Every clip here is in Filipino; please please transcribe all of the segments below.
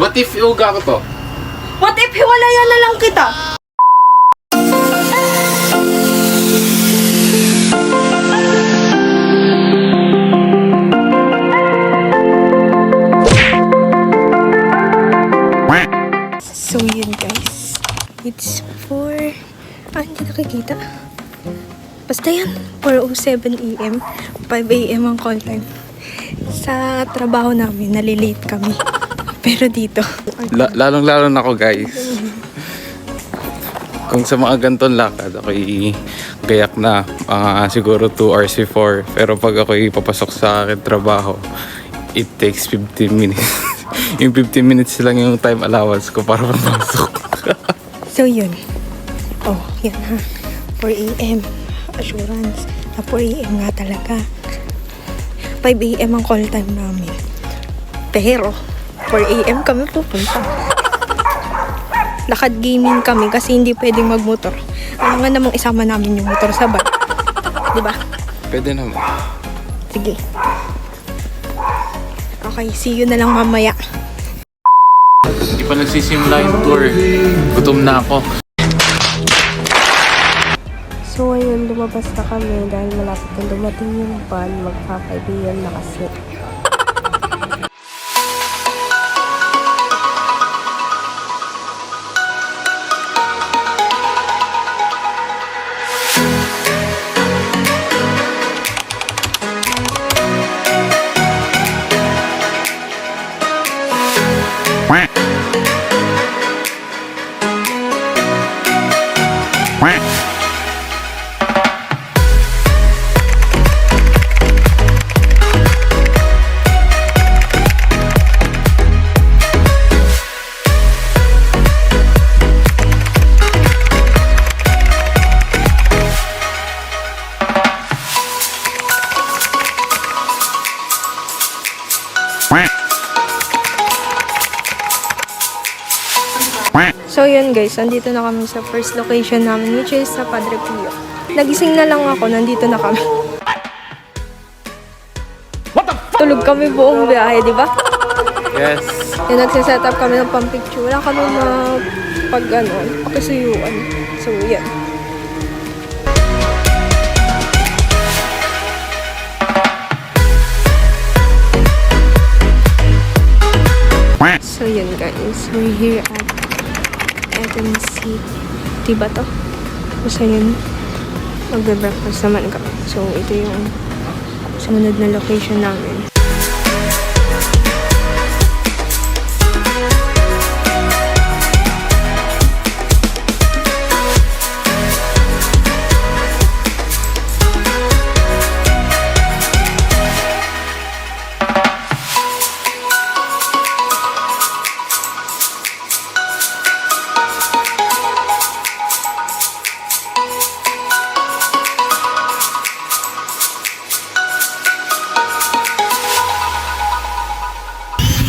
What if iuga ko to? What if hiwalayan na lang kita? So yun guys, it's 4, hindi nakikita. Basta yan, 4:07 AM, 5 AM ang call time. Sa trabaho namin, nalilate kami. Pero dito. Lalong-lalo na ako guys. Kung sa mga ganitong lakad, ako'y gayak na siguro 2 hours before. Pero pag ako'y papasok sa akin trabaho, it takes 15 minutes. Yung 15 minutes lang yung time allowance ko para papasok. So yun. Oh, yan ha. 4 AM. Assurance. Na 4 AM nga talaga. 5 AM ang call time namin. Pero, 4 AM kami pupunta. Lakad gaming kami kasi hindi pwedeng magmotor. Nga namang isama namin yung motor sa bag. Diba? Pwede naman. Sige. Okay, see you na lang mamaya. Hindi pa nagsisimula yung tour. Gutom na ako. So ayun, lumabas na kami dahil malapit na dumating yung van. Magpapaibigan na kasi. So yun guys, nandito na kami sa first location namin, which is sa Padre Pio. Nagising na lang ako, nandito na kami. Tulog kami buong biyahe, di ba? Yes. Yung nagsiset up kami ng pang-picture. Wala kami na pakisuyuan. So yan. So yun guys, we're here at City ba to? Basta yun, magbe-breakfast naman kami. So ito yung sumunod na location namin.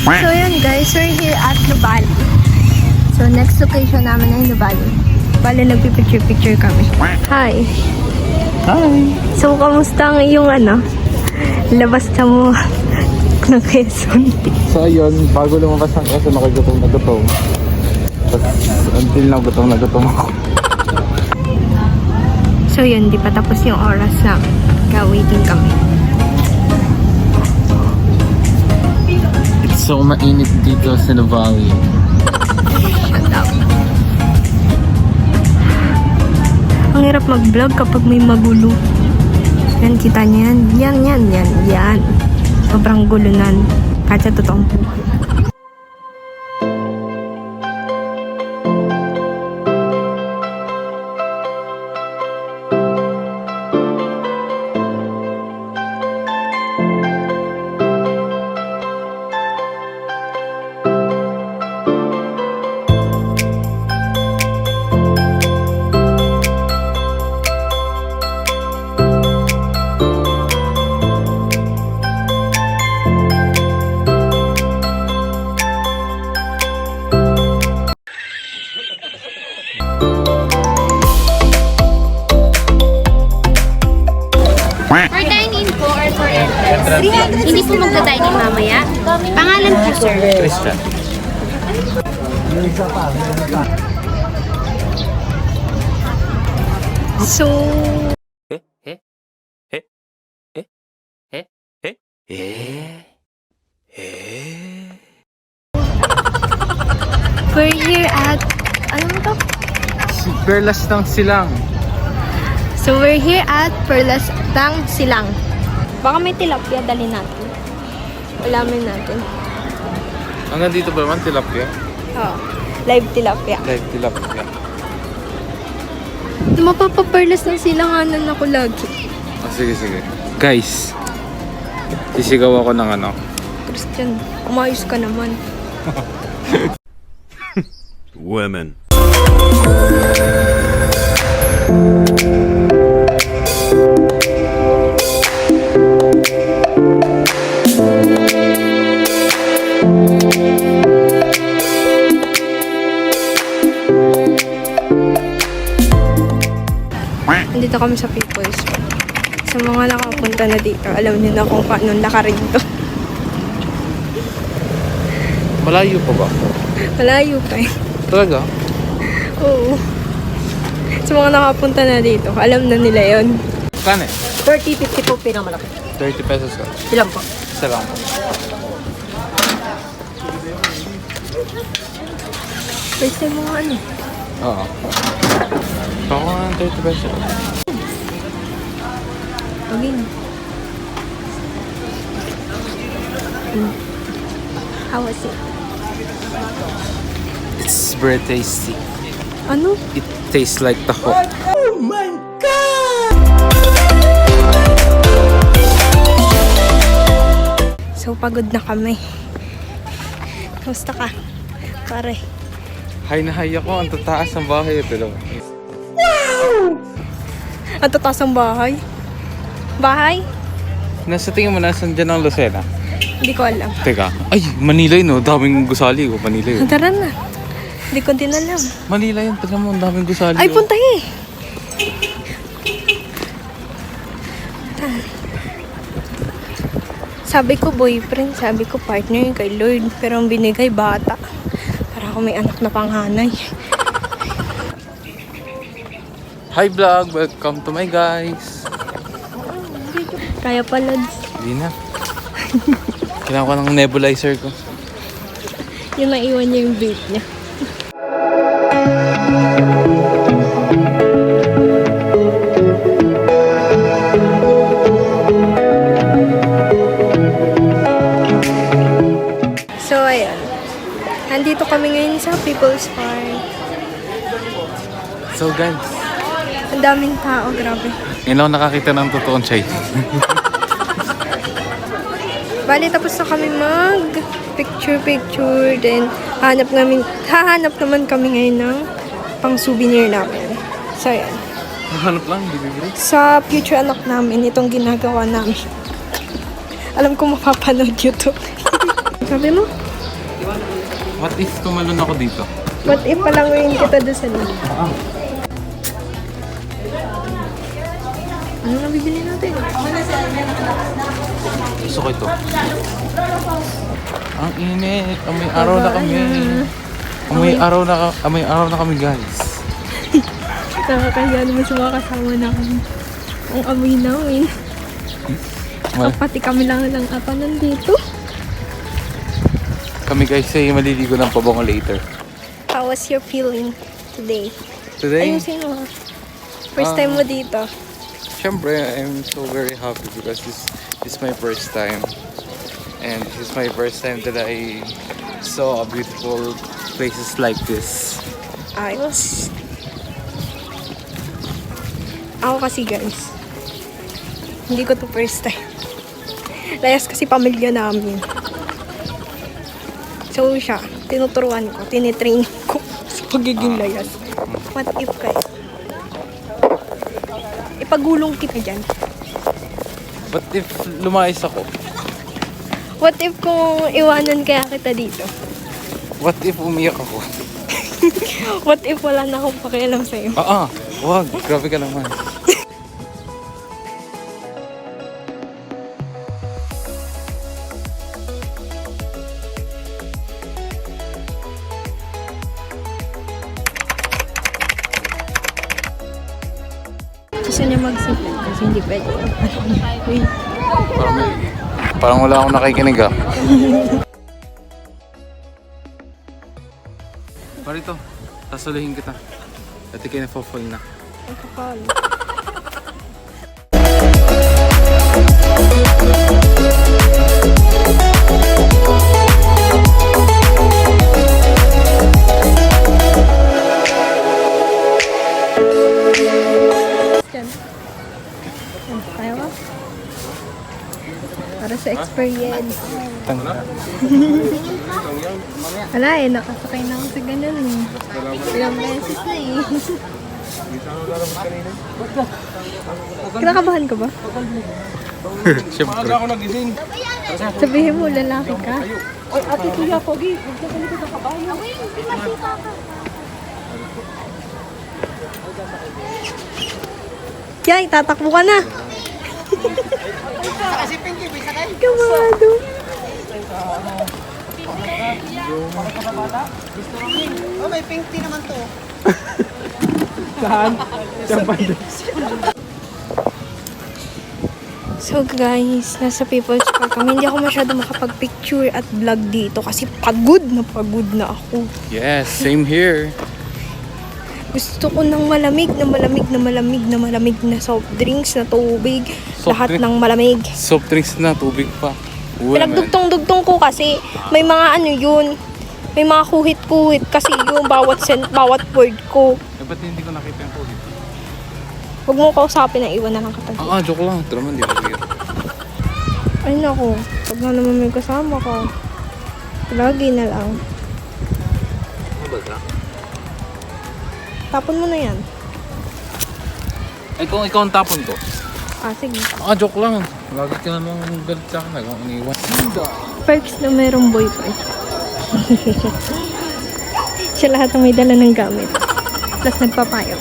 So yun guys, we're here at Nubali. So next location namin ay Nubali. Bale, nagpipicture-picture kami. Hi! Hi! So, kamusta ang iyong labas na mo ng Quezon? So ayun, bago lumabas ng Quezon, nakigutom na gutom. Tapos until na gutom ako. So yun, di pa tapos yung oras namin. Kaya waiting kami. So mainit dito sa Nuvali. Shut up. Ang hirap mag-vlog kapag may magulo. Yan, kita niyan. Yan. Sobrang gulunan. Kahit sa totoong buhay. For dine-in po or for entrance? Hindi po magda-dine-in mamaya. Pangalan po, sir? Christian. So, we're here at, ano mo to? Perlas ng silang. So, we're here at Perlas ng Silang. Baka may tilapia, dali natin. Alamin natin. Hanggang dito ba naman tilapia? Oh, live tilapia. Live tilapia. Mapapaperlas ng silanganan ako lagi. Sige, sige. Guys, sisigaw ako ng ano. Christian, umayos ka naman. Women. Nandito kami sa People's Park. Sa mga nakapunta na dito, alam niyo na kung paano lakarin to. Malayo pa ba? Malayo pa eh. Talaga? Oo. Sa mga nakapunta na dito, alam na nila yon. Kane? 30-50 po pinakamalaki. 30 pesos ka. Ilan po? Isa lang po. First time mga ano. Oo. Ako nga ng 30 pesos. Pagin. How was it? It's very tasty. Ano? It tastes like taho. So, pagod na kami. Kamusta ka? Pare. Hay na hay ako. Ang tataas ng bahay. Ito lang. Ang tataas ang bahay. Bahay? Nasa tingin mo, nasan dyan ang Lucena? Hindi ko alam. Teka. Ay, Manila yun, oh. Daming gusali, oh. Manila yun. Tara na. Hindi ko din alam. Manila yun. Tignan mo, ang daming gusali. Ay, oh. punta eh. Sabi ko boyfriend, sabi ko partner kay Lord. Pero ang binigay bata. Para ako may anak na panghanay. Hi vlog! Welcome to my guys! Kaya pala, Hindi na. Kailangan ko ng nebulizer ko. yung naiwan niya yung vape niya. So, ayun. Nandito kami ngayon sa People's Park. So guys, Ang daming tao, grabe. ngayon lang ako nakakita ng totoong Chinese. Bali, tapos na kami mag picture, then hahanap naman kami ngayon ng pang souvenir namin. So, yan. Hanap lang, bibili. Sa future anak namin, itong ginagawa namin. Alam ko mapapanood YouTube. Sabi mo, What if tumalon ako dito? what if palanguin kita doon sa loob? Ano na bibili natin? Gusto ko ito. Ang init. Amoy araw na kami. Amoy araw na kami guys. Nakakahiya naman sa mga kasama namin. Ang amoy namin. Pati kami lang ata nandito. Kami guys ay maliligo ng pabango later. How was your feeling today? Today, Ayusin mo. First time mo dito. syempre, I'm so very happy because this is my first time. And this is my first time that I saw a beautiful places like this. Ayos. Ako kasi guys, hindi ko to first time. Layas kasi pamilya namin. So siya, tinuturuan ko, tinitrain ko sa pagiging layas. What if guys? Ipagulong kita dyan. But if lumayas ako, What if kung iwanan kaya kita dito? what if umiyak ako? What if wala na akong pakialam sa'yo? Wag, grabe ka naman. Gusto niya mag-sipin kasi hindi pwede. Wait. Parang wala akong nakikinig ah. Parito, sasuluhin kita. Dati kayo na-fall na. Ang kapal. Diyan. Kaya ba? Para sa experience. Wala eh, nakasakay na ako sa ganun eh. Ilang beses na eh. Kinakabahan ka ba? Siyempre. Sabihin mo, lalaki ka. Oy, ate Kuya Pogi, magkakalikod ka ba? Hindi makita ka. Yay, tatakbo ka na. Kasi Pinky, may sakay. Kamado. Oh, may Pinky naman to. So guys, nasa People's Park kami. Hindi ako masyado makapag-picture at vlog dito kasi pagod na ako. Yes, same here. Gusto ko ng malamig na soft drinks, na tubig, Soft lahat drink? ng malamig. Soft drinks na, tubig pa. Wala man. Pinagdugtong-dugtong ko kasi may mga ano yun, may mga kuhit-kuhit kasi yung bawat word ko. Eh, ba't hindi ko nakita yung tubig? Huwag mo kausapin na iwan na lang katabi. Joke lang. Ito naman, di ko clear. Ay nako, pag na naman may kasama ka, lagi na lang. Tapon mo na yan. Ay, kung ikaw ang tapon ko. Sige. Joke lang. Lagi ka namang galit sa akin. Kung iniwan. Perks na merong boyfriend. Siya lahat ang may dala ng gamit. Plus nagpapayo.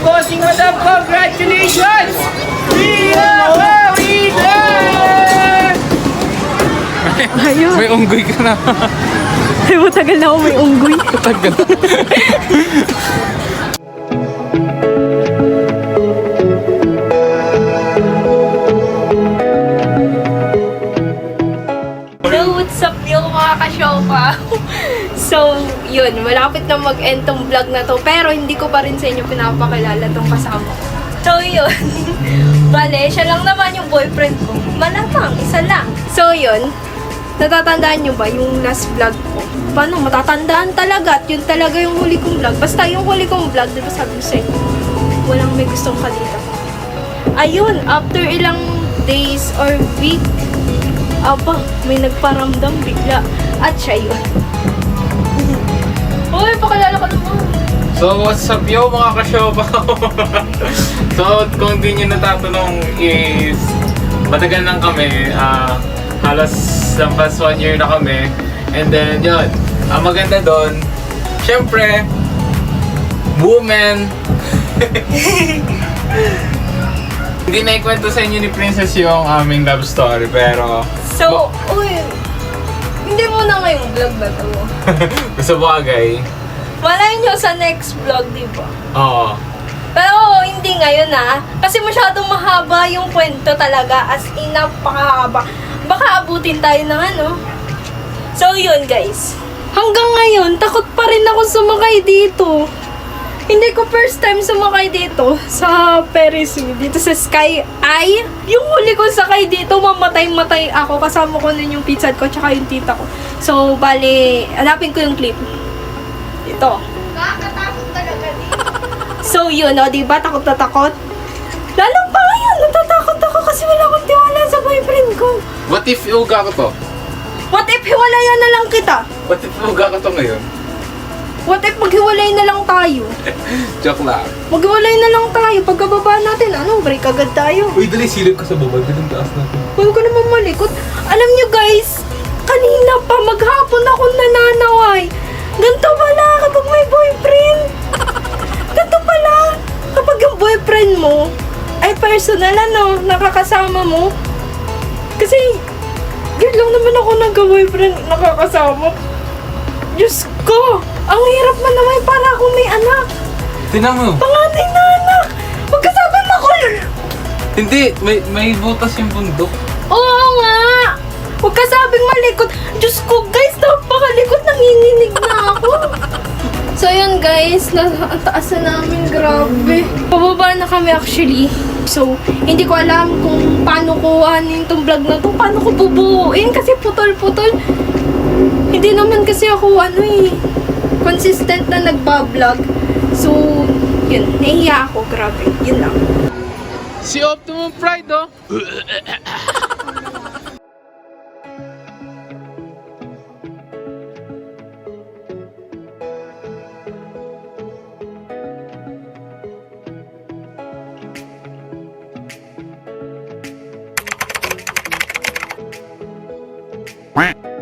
Bossing Adam, congratulations! We are a winner! Ayun. May unggoy ka na. Ay, matagal na ako may unggoy. Tagal. Hello, what's up yung mga ka-shopa? So, yun, malapit na mag-end tong vlog na to, pero hindi ko pa rin sa inyo pinapakilala tong kasama ko. So, yun. Bale, siya lang naman yung boyfriend ko. Malamang, isa lang. So, yun. Natatandaan nyo ba yung last vlog ko? Paano? Matatandaan talaga at yun talaga yung huli kong vlog. Basta yung huli kong vlog, diba sabi ko sa inyo, walang may gustong kalita. Ayun, after ilang days or week, may nagparamdam bigla. At siya yun. Uy, pakilala ka naman. So, what's up yo mga kasyoba? So, kung di nyo natatanong is matagal lang kami, halos lampas 1 year na kami. And then, yun, ang maganda doon, syempre, woman. Hindi na ikwento sa inyo ni Princess yung aming love story, pero So, uy, hindi mo na ngayong vlog ba ito? sa bagay, Malay nyo sa next vlog, di ba? oo. Pero hindi ngayon kasi masyadong mahaba yung kwento talaga, as in napakahaba. Baka abutin tayo ng ano. So yun guys, hanggang ngayon takot pa rin ako sumakay dito. Hindi ko first time sumakay dito sa Ferris wheel, dito sa Sky Eye. Yung huli ko sakay dito, mamatay-matay ako. Kasama ko nun yung pizza ko tsaka yung tita ko. So bali, hanapin ko yung clip. Ito. Nakakatakot talaga dito. So yun, diba? Takot na takot. Lalo pa ngayon, natatakot ako kasi wala akong tiwala sa boyfriend ko. What if iuga ko to? What if hiwalayan na lang kita? What if iuga ko to ngayon? What if maghiwalay na lang tayo? Joke lang. Maghiwalay na lang tayo. Pagkababa natin, break agad tayo. Uy, dali, silip ka sa baba. Dali, taas natin. Huwag ko naman malikot. Alam nyo guys, kanina pa maghapon ako nananaway. Ganito pala kapag may boyfriend. Ganito pala kapag yung boyfriend mo ay personal, nakakasama mo. Kasi, yun lang naman ako nagka-boyfriend nakakasama. Diyos ko, ang hirap man naman para akong may anak. Tinan mo. Panganay na anak. Magkasabi makul. Hindi, may butas yung bundok. Oo nga! Huwag ka sabing malikot. Diyos ko, guys, napakalikot. Nanginginig na ako. So, yun, guys. Ang taas na namin. Grabe. Pababa na kami, actually. So, hindi ko alam kung paano ko itong vlog na to. Paano ko bubuuin. Kasi putol-putol. Hindi naman kasi ako, consistent na nagbablog. So, yun. Nahiya ako. Grabe. Yun lang. Si Optimum Pride, oh. Quack.